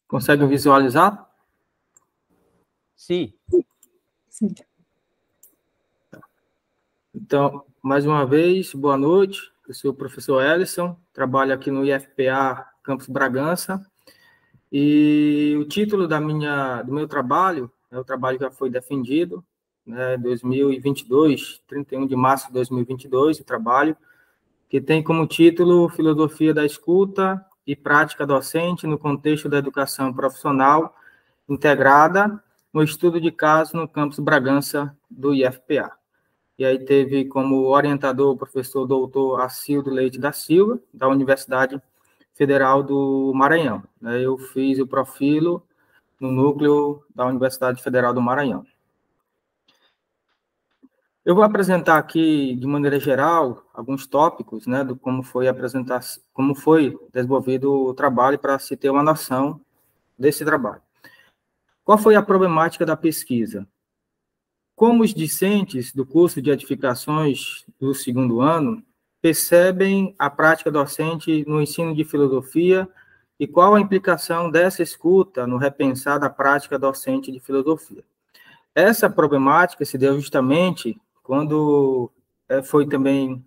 Conseguem visualizar? Sim. Sim. Então, mais uma vez, boa noite. Eu sou o professor Ellison, trabalho aqui no IFPA Campus Bragança. E o título do meu trabalho, o trabalho já foi defendido, 2022, 31 de março de 2022, o trabalho, que tem como título Filosofia da Escuta e Prática Docente no Contexto da Educação Profissional Integrada no Estudo de Caso no Campus Bragança do IFPA. E aí teve como orientador o professor doutor Acildo Leite da Silva, da Universidade Federal do Maranhão. Eu fiz o profilo no núcleo da Universidade Federal do Maranhão. Eu vou apresentar aqui, de maneira geral, alguns tópicos, do como foi desenvolvido o trabalho, para se ter uma noção desse trabalho. Qual foi a problemática da pesquisa? Como os discentes do curso de edificações do segundo ano percebem a prática docente no ensino de filosofia e qual a implicação dessa escuta no repensar da prática docente de filosofia? Essa problemática se deu justamente quando foi também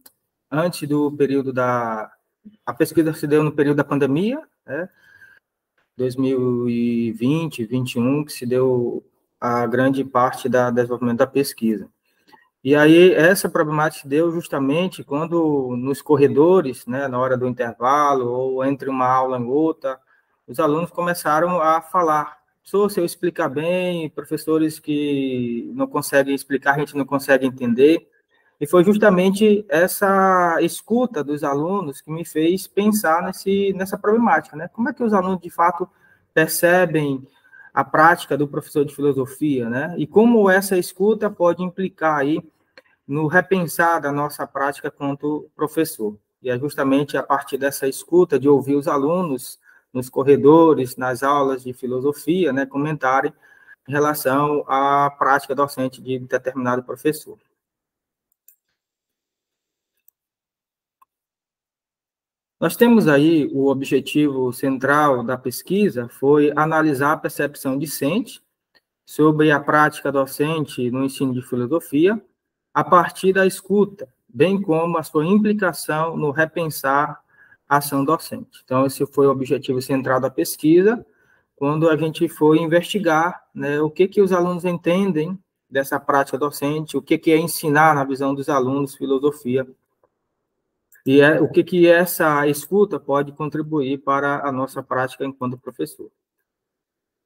antes do período a pesquisa se deu no período da pandemia, 2020, 2021, que se deu a grande parte do desenvolvimento da pesquisa. E aí, essa problemática se deu justamente quando, nos corredores, na hora do intervalo, ou entre uma aula e outra, os alunos começaram a falar. Se eu explicar bem, professores que não conseguem explicar, a gente não consegue entender. E foi justamente essa escuta dos alunos que me fez pensar nessa problemática, Como é que os alunos, de fato, percebem a prática do professor de filosofia, E como essa escuta pode implicar aí no repensar da nossa prática quanto professor. E é justamente a partir dessa escuta, de ouvir os alunos nos corredores, nas aulas de filosofia, comentarem em relação à prática docente de determinado professor. Nós temos aí o objetivo central da pesquisa foi analisar a percepção discente sobre a prática docente no ensino de filosofia a partir da escuta, bem como a sua implicação no repensar a ação docente. Então, esse foi o objetivo central da pesquisa, quando a gente foi investigar o que os alunos entendem dessa prática docente, o que é ensinar, na visão dos alunos, filosofia, e o que essa escuta pode contribuir para a nossa prática enquanto professor.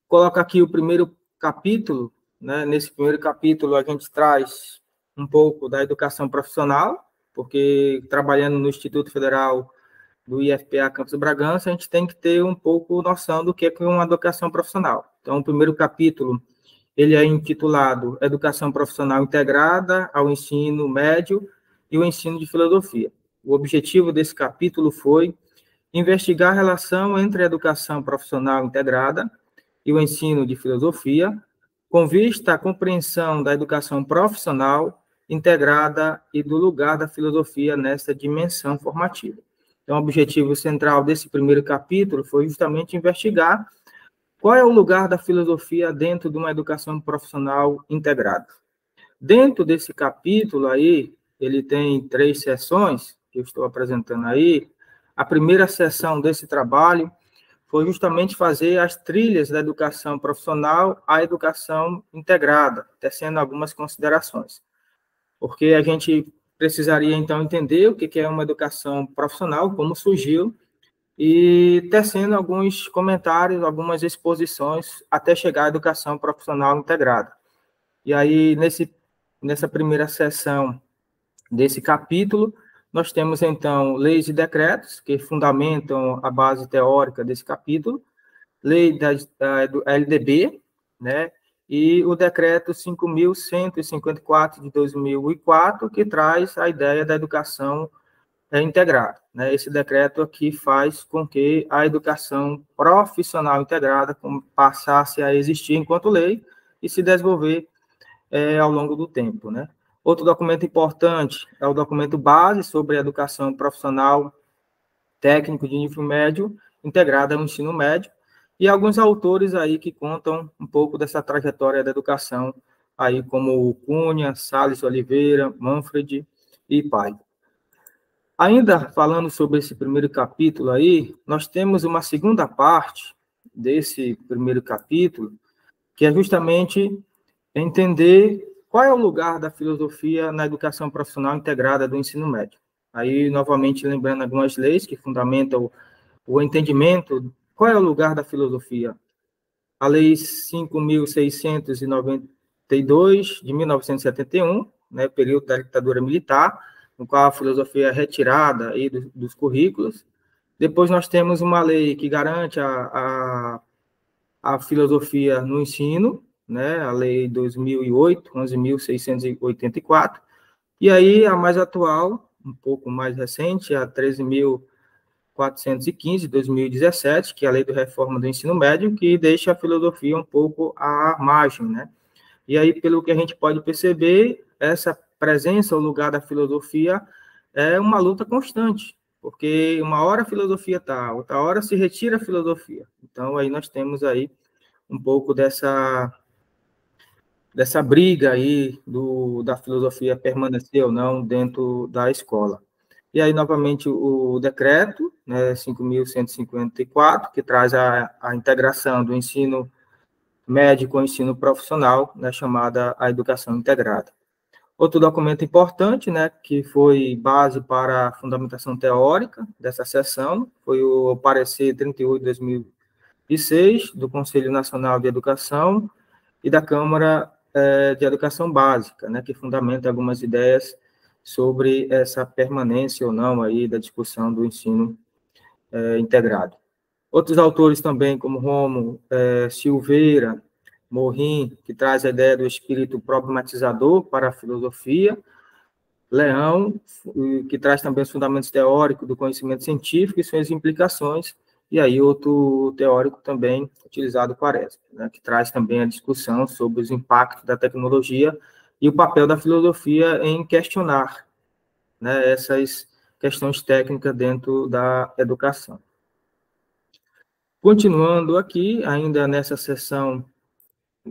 Coloco aqui o primeiro capítulo, Nesse primeiro capítulo a gente traz um pouco da educação profissional, porque trabalhando no Instituto Federal do IFPA Campus Bragança, a gente tem que ter um pouco noção do que é uma educação profissional. Então, o primeiro capítulo, ele é intitulado Educação Profissional Integrada ao Ensino Médio e o Ensino de Filosofia. O objetivo desse capítulo foi investigar a relação entre a educação profissional integrada e o ensino de filosofia, com vista à compreensão da educação profissional integrada e do lugar da filosofia nessa dimensão formativa. Então, o objetivo central desse primeiro capítulo foi justamente investigar qual é o lugar da filosofia dentro de uma educação profissional integrada. Dentro desse capítulo aí, ele tem 3 seções, que eu estou apresentando aí. A primeira seção desse trabalho foi justamente fazer as trilhas da educação profissional à educação integrada, tecendo algumas considerações. Porque a gente precisaria, então, entender o que é uma educação profissional, como surgiu, e tecendo alguns comentários, algumas exposições, até chegar à educação profissional integrada. E aí, nessa primeira seção desse capítulo, nós temos, então, leis e decretos, que fundamentam a base teórica desse capítulo, lei da LDB, e o decreto 5.154 de 2004, que traz a ideia da educação integrada. Esse decreto aqui faz com que a educação profissional integrada passasse a existir enquanto lei e se desenvolver ao longo do tempo, Outro documento importante é o documento base sobre a educação profissional técnico de nível médio integrada ao ensino médio, e alguns autores aí que contam um pouco dessa trajetória da educação, aí como Cunha, Salles Oliveira, Manfred e Paiva. Ainda falando sobre esse primeiro capítulo aí, nós temos uma segunda parte desse primeiro capítulo, que é justamente entender qual é o lugar da filosofia na educação profissional integrada do ensino médio. Aí, novamente, lembrando algumas leis que fundamentam o entendimento, qual é o lugar da filosofia? A Lei 5.692, de 1971, né, período da ditadura militar, no qual a filosofia é retirada aí dos currículos. Depois nós temos uma lei que garante a filosofia no ensino, né, a Lei 2008, 11.684, e aí a mais atual, um pouco mais recente, a 13.415, 2017, que é a Lei de Reforma do Ensino Médio, que deixa a filosofia um pouco à margem, né? E aí, pelo que a gente pode perceber, essa presença, o lugar da filosofia é uma luta constante, porque uma hora a filosofia está, outra hora se retira a filosofia. Então, aí nós temos aí um pouco dessa briga aí da filosofia permanecer ou não dentro da escola. E aí, novamente, o decreto, né, 5.154, que traz a integração do ensino médio com o ensino profissional, né, chamada a educação integrada. Outro documento importante, né, que foi base para a fundamentação teórica dessa sessão, foi o parecer 38 de 2006 do Conselho Nacional de Educação e da Câmara de Educação Básica, né, que fundamenta algumas ideias sobre essa permanência ou não aí da discussão do ensino integrado. Outros autores também, como Romo, Silveira, Morim, que traz a ideia do espírito problematizador para a filosofia, Leão, que traz também os fundamentos teóricos do conhecimento científico e suas implicações, e aí outro teórico também utilizado, Quaresma, né, que traz também a discussão sobre os impactos da tecnologia e o papel da filosofia em questionar, né, essas questões técnicas dentro da educação. Continuando aqui, ainda nessa sessão,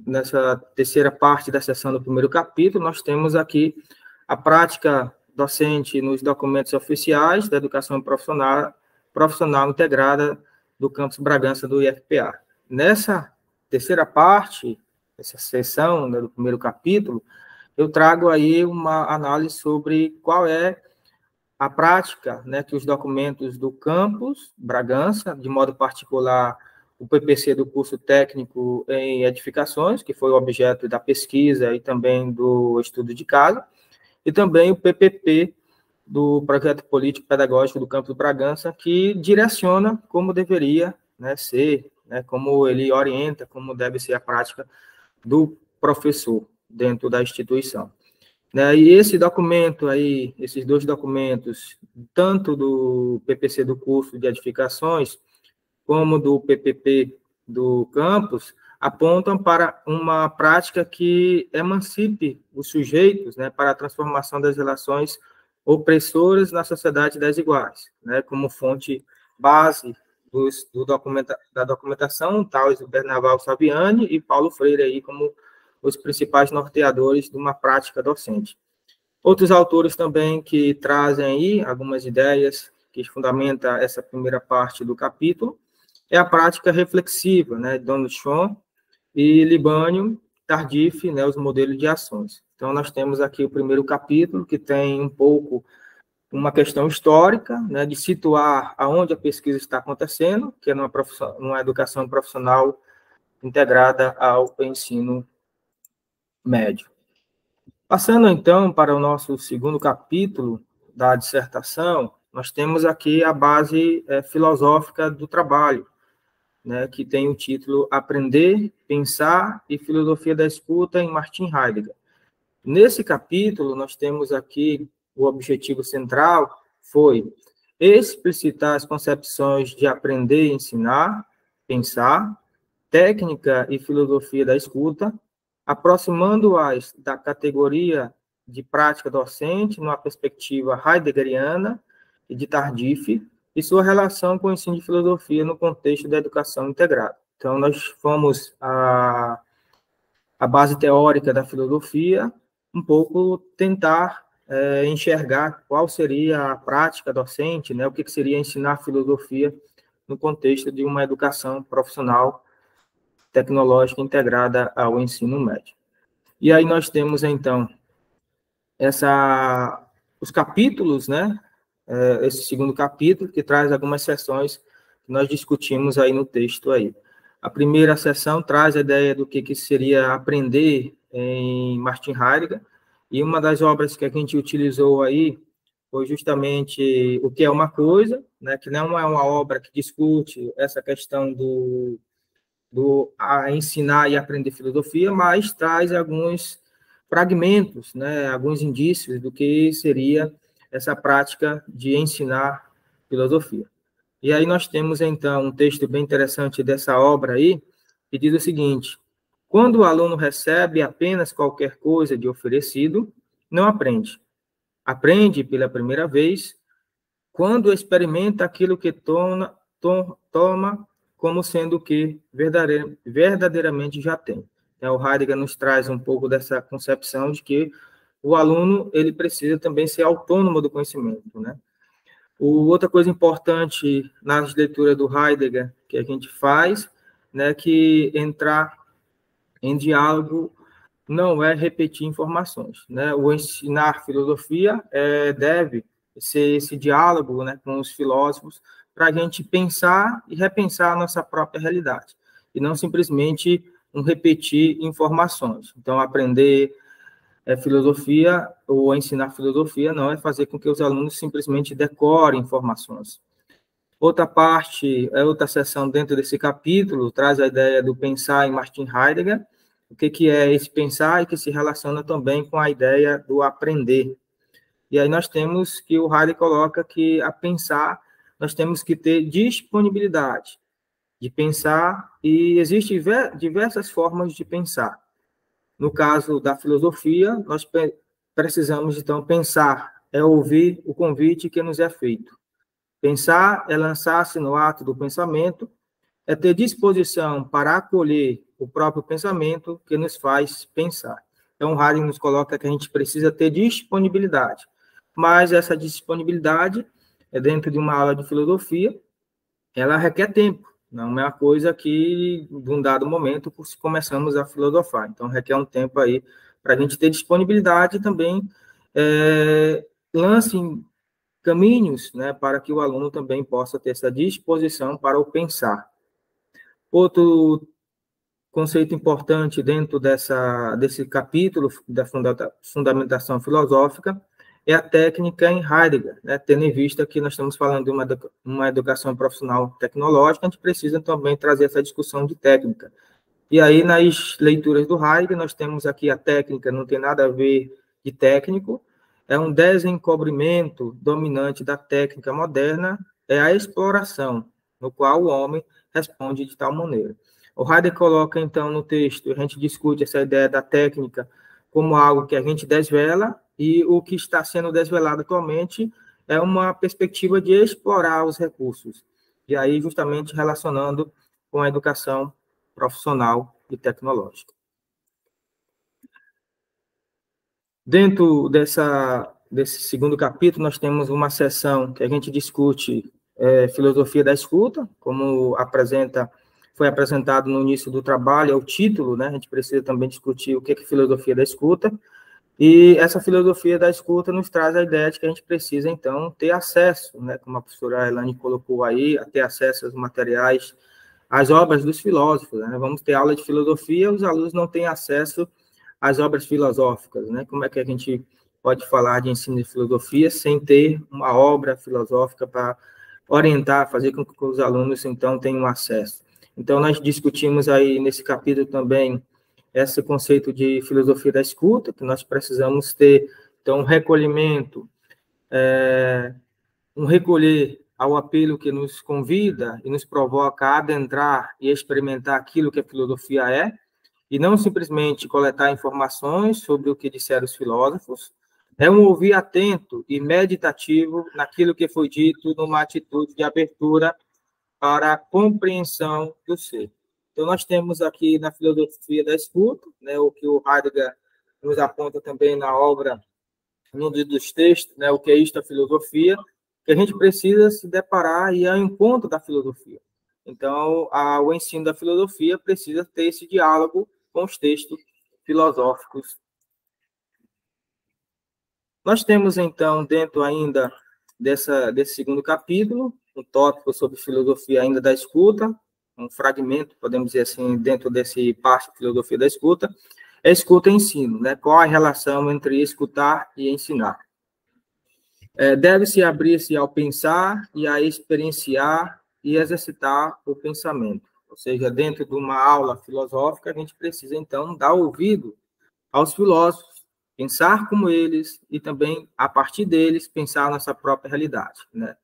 nessa terceira parte da sessão do primeiro capítulo, nós temos aqui a prática docente nos documentos oficiais da educação profissional integrada do campus Bragança do IFPA. Nessa terceira parte, essa sessão, né, do primeiro capítulo, eu trago aí uma análise sobre qual é a prática, né, que os documentos do campus Bragança, de modo particular, o PPC do curso técnico em edificações, que foi o objeto da pesquisa e também do estudo de caso, e também o PPP do projeto político pedagógico do campus Bragança, que direciona como deveria, né, ser, né, como ele orienta, como deve ser a prática do professor dentro da instituição. Né, e esse documento aí, esses dois documentos, tanto do PPC do curso de edificações, como do PPP do campus, apontam para uma prática que emancipe os sujeitos, né, para a transformação das relações opressoras na sociedade desiguais, né, como fonte base da documentação, tais o Bernaval Saviani e Paulo Freire aí como os principais norteadores de uma prática docente. Outros autores também que trazem aí algumas ideias que fundamentam essa primeira parte do capítulo é a prática reflexiva, né, de Donald Schoen e Libânio Tardif, né, os modelos de ações. Então, nós temos aqui o primeiro capítulo, que tem um pouco uma questão histórica, né, de situar aonde a pesquisa está acontecendo, que é numa educação profissional integrada ao ensino médio. Passando, então, para o nosso segundo capítulo da dissertação, nós temos aqui a base filosófica do trabalho, né, que tem o título Aprender, Pensar e Filosofia da Escuta em Martin Heidegger. Nesse capítulo, nós temos aqui o objetivo central foi explicitar as concepções de aprender e ensinar, pensar, técnica e filosofia da escuta, aproximando-as da categoria de prática docente numa perspectiva heideggeriana e de Tardif, e sua relação com o ensino de filosofia no contexto da educação integrada. Então, nós fomos a base teórica da filosofia, um pouco tentar enxergar qual seria a prática docente, né, o que seria ensinar filosofia no contexto de uma educação profissional tecnológica integrada ao ensino médio. E aí nós temos, então, os capítulos, né, esse segundo capítulo, que traz algumas seções que nós discutimos aí no texto aí. A primeira seção traz a ideia do que seria aprender em Martin Heidegger, e uma das obras que a gente utilizou aí foi justamente O que é uma coisa, né, que não é uma obra que discute essa questão do a ensinar e aprender filosofia, mas traz alguns fragmentos, né, alguns indícios do que seria essa prática de ensinar filosofia. E aí nós temos, então, um texto bem interessante dessa obra aí, que diz o seguinte: quando o aluno recebe apenas qualquer coisa de oferecido, não aprende. Aprende pela primeira vez quando experimenta aquilo que toma como sendo o que verdadeiramente já tem. Então, o Heidegger nos traz um pouco dessa concepção de que o aluno ele precisa também ser autônomo do conhecimento, né? Outra coisa importante nas leituras do Heidegger que a gente faz, né, que entrar em diálogo não é repetir informações, né? O ensinar filosofia deve ser esse diálogo, né, com os filósofos, para a gente pensar e repensar a nossa própria realidade, e não simplesmente repetir informações. Então, aprender filosofia ou ensinar filosofia não é fazer com que os alunos simplesmente decorem informações. Outra parte, outra seção dentro desse capítulo, traz a ideia do pensar em Martin Heidegger, o que é esse pensar e que se relaciona também com a ideia do aprender. E aí nós temos que o Heidegger coloca que a pensar, nós temos que ter disponibilidade de pensar, e existem diversas formas de pensar. No caso da filosofia, nós precisamos, então, pensar, ouvir o convite que nos é feito. Pensar é lançar-se no ato do pensamento, é ter disposição para acolher o próprio pensamento que nos faz pensar. Então, o Heidegger nos coloca que a gente precisa ter disponibilidade, mas essa disponibilidade, dentro de uma aula de filosofia, ela requer tempo, não é uma coisa que, de um dado momento, começamos a filosofar. Então, requer um tempo aí para a gente ter disponibilidade e também lance caminhos, né, para que o aluno também possa ter essa disposição para o pensar. Outro conceito importante dentro desse capítulo da fundamentação filosófica é a técnica em Heidegger, né? Tendo em vista que nós estamos falando de uma educação profissional tecnológica, a gente precisa também trazer essa discussão de técnica. E aí, nas leituras do Heidegger, nós temos aqui a técnica, não tem nada a ver de técnico, é um desencobrimento dominante da técnica moderna, é a exploração, no qual o homem responde de tal maneira. O Heidegger coloca, então, no texto, a gente discute essa ideia da técnica como algo que a gente desvela, e o que está sendo desvelado atualmente é uma perspectiva de explorar os recursos. E aí, justamente, relacionando com a educação profissional e tecnológica. Dentro desse segundo capítulo, nós temos uma seção que a gente discute filosofia da escuta, como foi apresentado no início do trabalho, é o título, né? A gente precisa também discutir o que é filosofia da escuta, e essa filosofia da escuta nos traz a ideia de que a gente precisa, então, ter acesso, né, como a professora Elaine colocou aí, a ter acesso aos materiais, às obras dos filósofos, né? Vamos ter aula de filosofia, os alunos não têm acesso às obras filosóficas, né? Como é que a gente pode falar de ensino de filosofia sem ter uma obra filosófica para orientar, fazer com que os alunos, então, tenham acesso? Então, nós discutimos aí nesse capítulo também esse conceito de filosofia da escuta, que nós precisamos ter, então, um recolhimento, um recolher ao apelo que nos convida e nos provoca a adentrar e experimentar aquilo que a filosofia é, e não simplesmente coletar informações sobre o que disseram os filósofos, é um ouvir atento e meditativo naquilo que foi dito, numa atitude de abertura para a compreensão do ser. Então, nós temos aqui na filosofia da escuta, né, o que o Heidegger nos aponta também na obra, num dos textos, né, o que é isto a filosofia, que a gente precisa se deparar e ir ao encontro da filosofia. Então, o ensino da filosofia precisa ter esse diálogo com os textos filosóficos. Nós temos, então, dentro ainda desse segundo capítulo, um tópico sobre filosofia ainda da escuta, um fragmento, podemos dizer assim, dentro desse parte de filosofia da escuta, é escuta e ensino, né? Qual a relação entre escutar e ensinar? Deve-se abrir-se ao pensar e a experienciar e exercitar o pensamento. Ou seja, dentro de uma aula filosófica, a gente precisa, então, dar ouvido aos filósofos, pensar como eles e também, a partir deles, pensar a nossa própria realidade, né?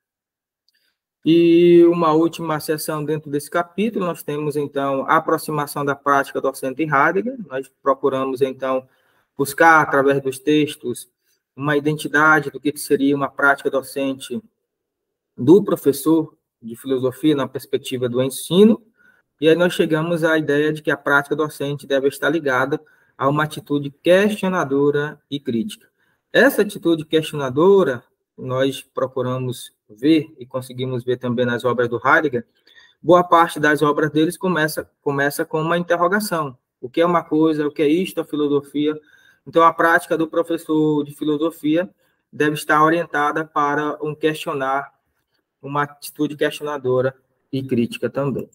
E uma última seção dentro desse capítulo, nós temos, então, a aproximação da prática docente em Heidegger. Nós procuramos, então, buscar, através dos textos, uma identidade do que seria uma prática docente do professor de filosofia na perspectiva do ensino, e aí nós chegamos à ideia de que a prática docente deve estar ligada a uma atitude questionadora e crítica. Essa atitude questionadora, nós procuramos ver, e conseguimos ver também nas obras do Heidegger, boa parte das obras deles começa com uma interrogação. O que é uma coisa? O que é isto, a filosofia? Então, a prática do professor de filosofia deve estar orientada para um questionar, uma atitude questionadora e crítica também.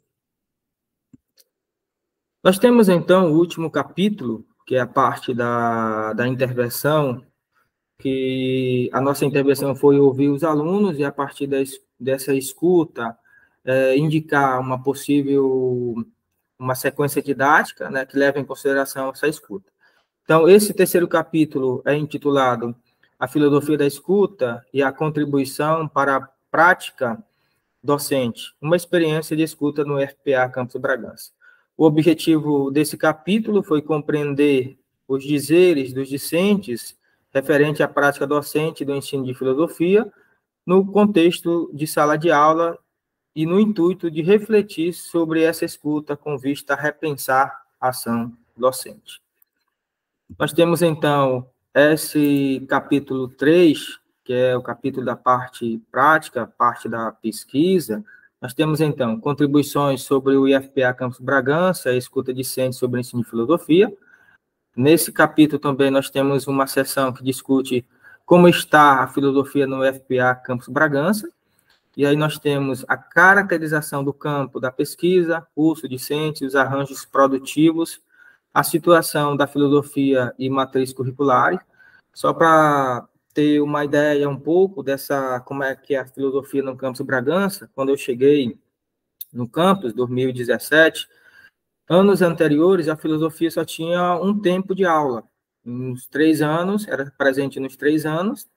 Nós temos, então, o último capítulo, que é a parte da intervenção, que a nossa intervenção foi ouvir os alunos e, a partir dessa escuta, indicar uma sequência didática, né, que leva em consideração essa escuta. Então, esse terceiro capítulo é intitulado A Filosofia da Escuta e a Contribuição para a Prática Docente, uma experiência de escuta no FPA Campus Bragança. O objetivo desse capítulo foi compreender os dizeres dos discentes referente à prática docente do ensino de filosofia no contexto de sala de aula e no intuito de refletir sobre essa escuta com vista a repensar a ação docente. Nós temos, então, esse capítulo 3, que é o capítulo da parte prática, parte da pesquisa. Nós temos, então, contribuições sobre o IFPA Campus Bragança, a escuta discente sobre o ensino de filosofia. Nesse capítulo também nós temos uma seção que discute como está a filosofia no IFPA Campus Bragança. E aí nós temos a caracterização do campo da pesquisa, curso discente, os arranjos produtivos, a situação da filosofia e matriz curricular. Só para ter uma ideia um pouco dessa, como é que é a filosofia no campus Bragança, quando eu cheguei no campus, 2017, anos anteriores, a filosofia só tinha um tempo de aula. Nos 3 anos, era presente nos 3 anos,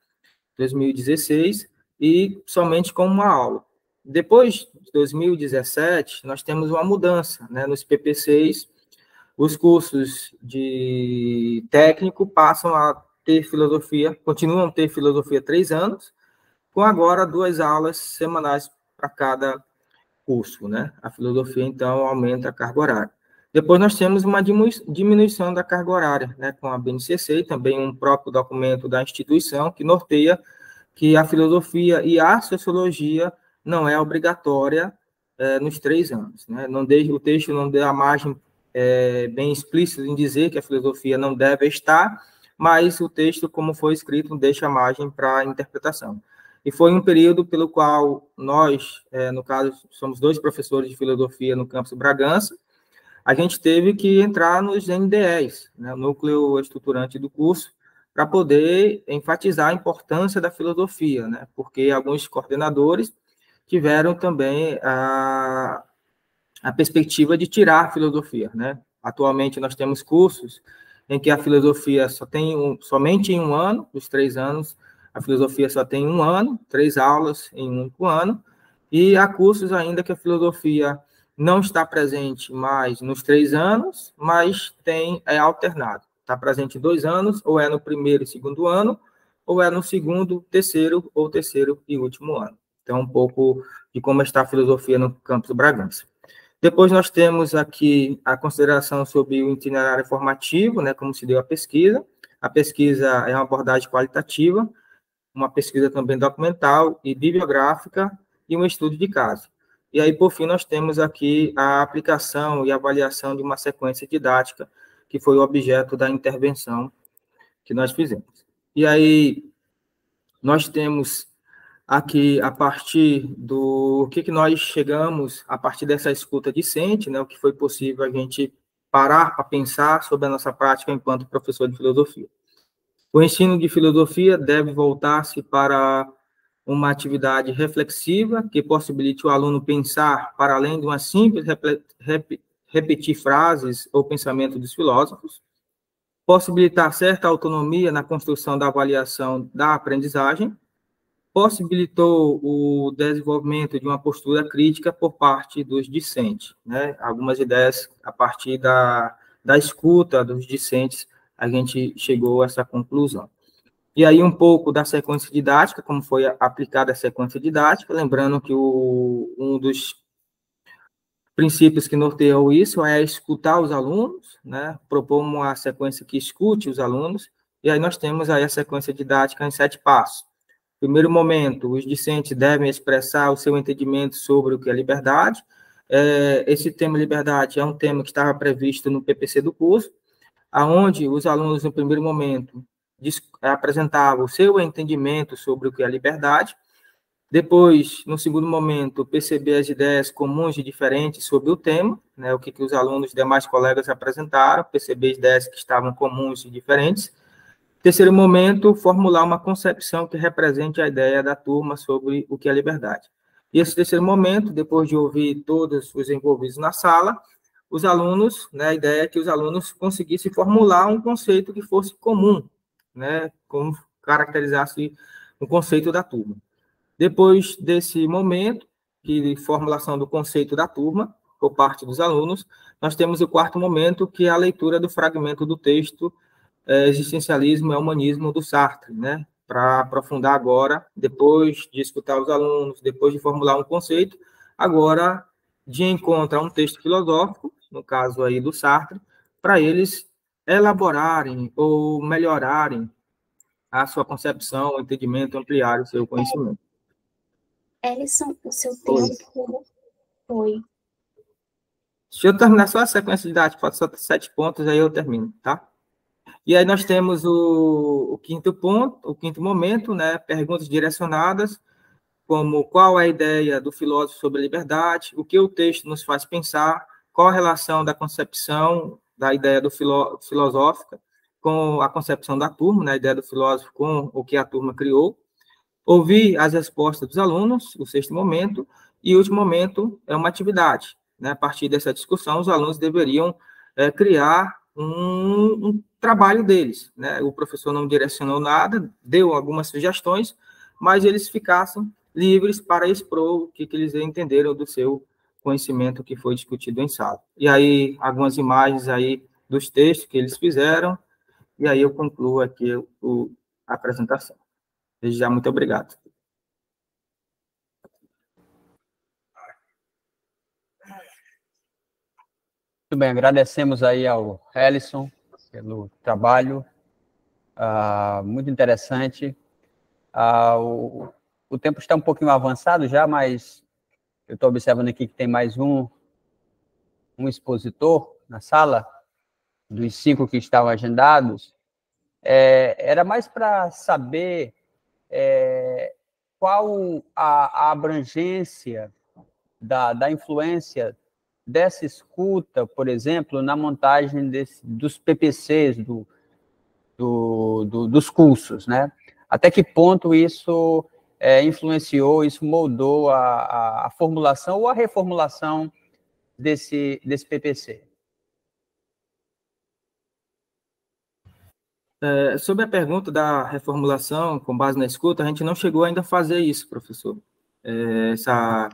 2016, e somente com uma aula. Depois de 2017, nós temos uma mudança, né? Nos PP6, os cursos de técnico passam a ter filosofia, continuam a ter filosofia 3 anos, com agora 2 aulas semanais para cada curso, né? A filosofia, então, aumenta a carga horária. Depois nós temos uma diminuição da carga horária, né? Com a BNCC e também um próprio documento da instituição que norteia que a filosofia e a sociologia não é obrigatória nos 3 anos, né? O texto não dá a margem bem explícito em dizer que a filosofia não deve estar, mas o texto, como foi escrito, deixa a margem para a interpretação. E foi um período pelo qual nós, no caso, somos 2 professores de filosofia no campus Bragança, a gente teve que entrar nos NDEs, né, o núcleo estruturante do curso, para poder enfatizar a importância da filosofia, né, porque alguns coordenadores tiveram também a perspectiva de tirar a filosofia, né? Atualmente nós temos cursos em que a filosofia somente em um ano, dos 3 anos, a filosofia só tem 1 ano, 3 aulas em um único ano, e há cursos ainda que a filosofia não está presente mais nos 3 anos, mas é alternado. Está presente em 2 anos, ou é no primeiro e segundo ano, ou é no segundo, terceiro, ou terceiro e último ano. Então, um pouco de como está a filosofia no campus Bragança. Depois nós temos aqui a consideração sobre o itinerário formativo, né, como se deu a pesquisa. A pesquisa é uma abordagem qualitativa, uma pesquisa também documental e bibliográfica e um estudo de caso. E aí, por fim, nós temos aqui a aplicação e avaliação de uma sequência didática, que foi o objeto da intervenção que nós fizemos. E aí, nós temos aqui, a partir do que nós chegamos, a partir dessa escuta discente, né, o que foi possível a gente parar para pensar sobre a nossa prática enquanto professor de filosofia. O ensino de filosofia deve voltar-se para uma atividade reflexiva que possibilite o aluno pensar para além de uma simples repetir frases ou pensamento dos filósofos, possibilitar certa autonomia na construção da avaliação da aprendizagem, possibilitou o desenvolvimento de uma postura crítica por parte dos discentes, né? Algumas ideias a partir da escuta dos discentes, a gente chegou a essa conclusão. E aí um pouco da sequência didática, como foi aplicada a sequência didática, lembrando que um dos princípios que norteiam isso é escutar os alunos, né? Propor uma sequência que escute os alunos, e aí nós temos aí a sequência didática em 7 passos. Primeiro momento, os discentes devem expressar o seu entendimento sobre o que é liberdade. Esse tema liberdade é um tema que estava previsto no PPC do curso, aonde os alunos, no primeiro momento, apresentavam o seu entendimento sobre o que é liberdade. Depois, no segundo momento, perceber as ideias comuns e diferentes sobre o tema, né, o que os alunos e demais colegas apresentaram, perceber as ideias que estavam comuns e diferentes. Terceiro momento, formular uma concepção que represente a ideia da turma sobre o que é liberdade. E esse terceiro momento, depois de ouvir todos os envolvidos na sala, os alunos, né, a ideia é que os alunos conseguissem formular um conceito que fosse comum, né, como caracterizasse o conceito da turma. Depois desse momento, de formulação do conceito da turma, por parte dos alunos, nós temos o quarto momento, que é a leitura do fragmento do texto Existencialismo e Humanismo, do Sartre, né? Para aprofundar agora, depois de escutar os alunos, depois de formular um conceito, agora de encontrar um texto filosófico, no caso aí do Sartre, para eles elaborarem ou melhorarem a sua concepção, o entendimento, ampliar o seu conhecimento. Ellison, o seu tempo foi. Deixa eu terminar só a sequência didática, falta só 7 pontos, aí eu termino, tá? E aí nós temos o quinto ponto, o quinto momento, né? Perguntas direcionadas, como qual é a ideia do filósofo sobre a liberdade, o que o texto nos faz pensar, qual a relação da concepção da ideia do filosófica com a concepção da turma, né? A ideia do filósofo com o que a turma criou. Ouvir as respostas dos alunos, o sexto momento, e o último momento é uma atividade, né? A partir dessa discussão, os alunos deveriam criar um trabalho deles, né? O professor não direcionou nada, deu algumas sugestões, mas eles ficassem livres para expor o que eles entenderam do seu conhecimento que foi discutido em sala. E aí, algumas imagens aí dos textos que eles fizeram, e aí eu concluo aqui a apresentação. Desde já, muito obrigado. Muito bem, agradecemos aí ao Ellison pelo trabalho, muito interessante. O tempo está um pouquinho avançado já, mas eu estou observando aqui que tem mais um expositor na sala, dos 5 que estavam agendados. Era mais para saber qual a abrangência da influência dessa escuta, por exemplo, na montagem dos PPCs, dos cursos, né? Até que ponto isso influenciou, isso moldou a formulação ou a reformulação desse PPC? Sobre a pergunta da reformulação com base na escuta, a gente não chegou ainda a fazer isso, professor.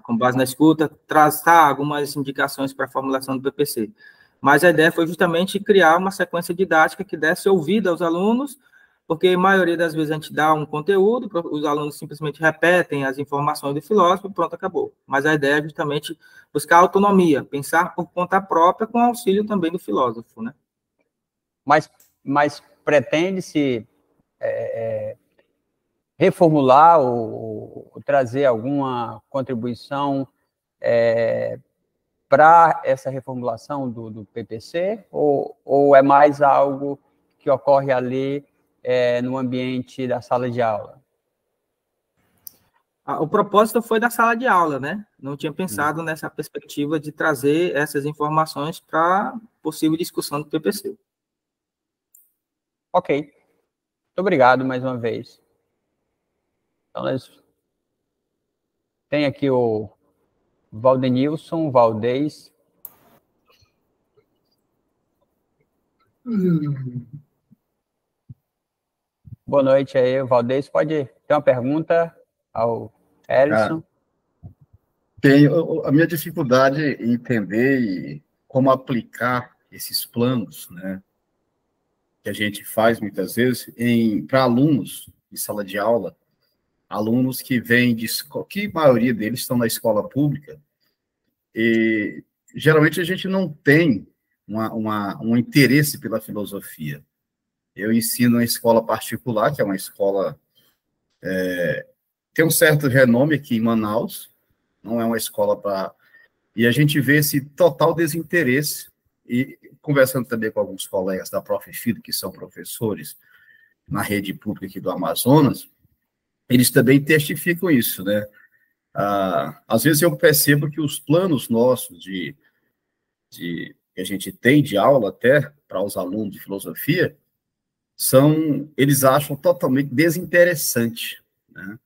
Com base na escuta, traçar algumas indicações para a formulação do PPC. Mas a ideia foi justamente criar uma sequência didática que desse ouvido aos alunos porque a maioria das vezes a gente dá um conteúdo, os alunos simplesmente repetem as informações do filósofo e pronto, acabou. Mas a ideia é justamente buscar autonomia, pensar por conta própria com auxílio também do filósofo, né? Mas pretende-se reformular ou trazer alguma contribuição para essa reformulação do PPC, ou é mais algo que ocorre ali no ambiente da sala de aula? O propósito foi da sala de aula, né? Não tinha pensado nessa perspectiva de trazer essas informações para possível discussão do PPC. Ok. Muito obrigado mais uma vez. Então, tem aqui o Valdenilson Valdez. Boa noite aí, Valdez. Pode ter uma pergunta ao Ellison? A minha dificuldade em entender como aplicar esses planos, né, que a gente faz muitas vezes para alunos de sala de aula, alunos que vêm de escola, que a maioria deles estão na escola pública, e geralmente a gente não tem um interesse pela filosofia. Eu ensino em escola particular, que é uma escola tem um certo renome aqui em Manaus, não é uma escola para... E a gente vê esse total desinteresse, e conversando também com alguns colegas da Prof. Filho, que são professores na rede pública aqui do Amazonas, eles também testificam isso, né? Às vezes eu percebo que os planos nossos que a gente tem de aula até para os alunos de filosofia, eles acham totalmente desinteressante, né?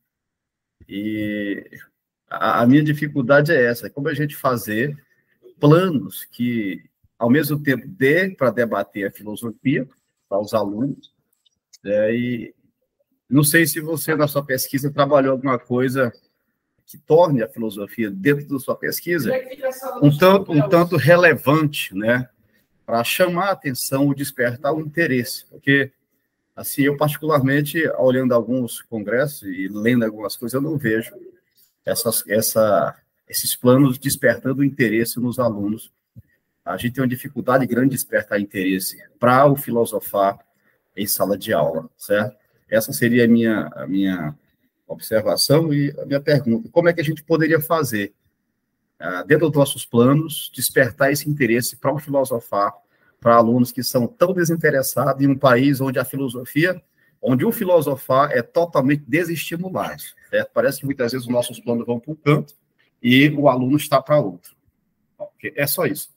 E a minha dificuldade é essa, como a gente fazer planos que, ao mesmo tempo, dê para debater a filosofia para os alunos, e não sei se você, na sua pesquisa, trabalhou alguma coisa que torne a filosofia, dentro da sua pesquisa, um tanto relevante, né, para chamar a atenção, despertar o interesse, porque, assim, eu particularmente, olhando alguns congressos e lendo algumas coisas, eu não vejo esses planos despertando interesse nos alunos. A gente tem uma dificuldade grande de despertar interesse para o filosofar em sala de aula, certo? Essa seria a minha observação e a minha pergunta. Como é que a gente poderia fazer, dentro dos nossos planos, despertar esse interesse para o filosofar, para alunos que são tão desinteressados em um país onde onde o filosofar é totalmente desestimulado, certo? Parece que muitas vezes os nossos planos vão para um canto e o aluno está para outro. É só isso.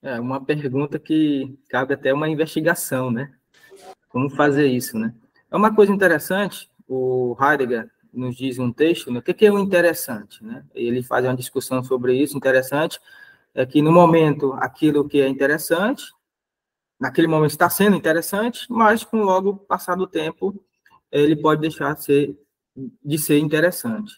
É uma pergunta que cabe até uma investigação, né? Como fazer isso, né? É uma coisa interessante, o Heidegger nos diz um texto, né? O que é o interessante, né? Ele faz uma discussão sobre isso, interessante, é que no momento, aquilo que é interessante, naquele momento está sendo interessante, mas com logo passar do tempo, ele pode deixar de ser interessante.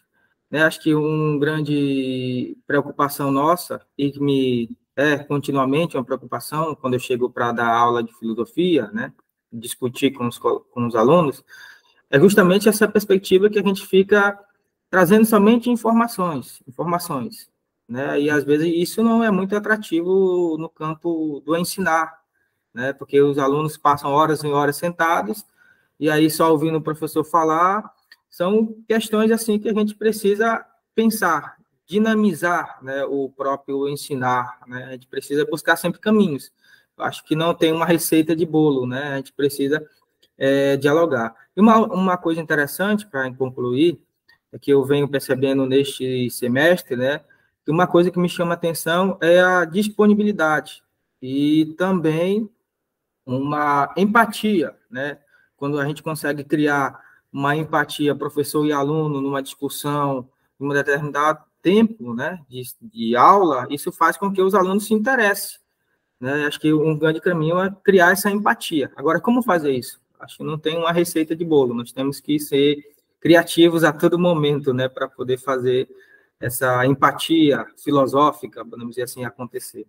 Né? Acho que uma grande preocupação nossa, e que me é continuamente uma preocupação, quando eu chego para dar aula de filosofia, né, discutir com os alunos, é justamente essa perspectiva que a gente fica trazendo somente informações, né, e às vezes isso não é muito atrativo no campo do ensinar, né, porque os alunos passam horas e horas sentados, e aí só ouvindo o professor falar. São questões assim que a gente precisa pensar, dinamizar, né, o próprio ensinar, né? A gente precisa buscar sempre caminhos. Eu acho que não tem uma receita de bolo, né? A gente precisa dialogar. E uma coisa interessante, para concluir, é que eu venho percebendo neste semestre, né, que uma coisa que me chama a atenção é a disponibilidade e também uma empatia, né? Quando a gente consegue criar uma empatia, professor e aluno, numa discussão, em um determinado tempo, né, de aula, isso faz com que os alunos se interessem, né? Acho que um grande caminho é criar essa empatia. Agora, como fazer isso? Acho que não tem uma receita de bolo, nós temos que ser criativos a todo momento, né, para poder fazer essa empatia filosófica, podemos dizer assim, acontecer.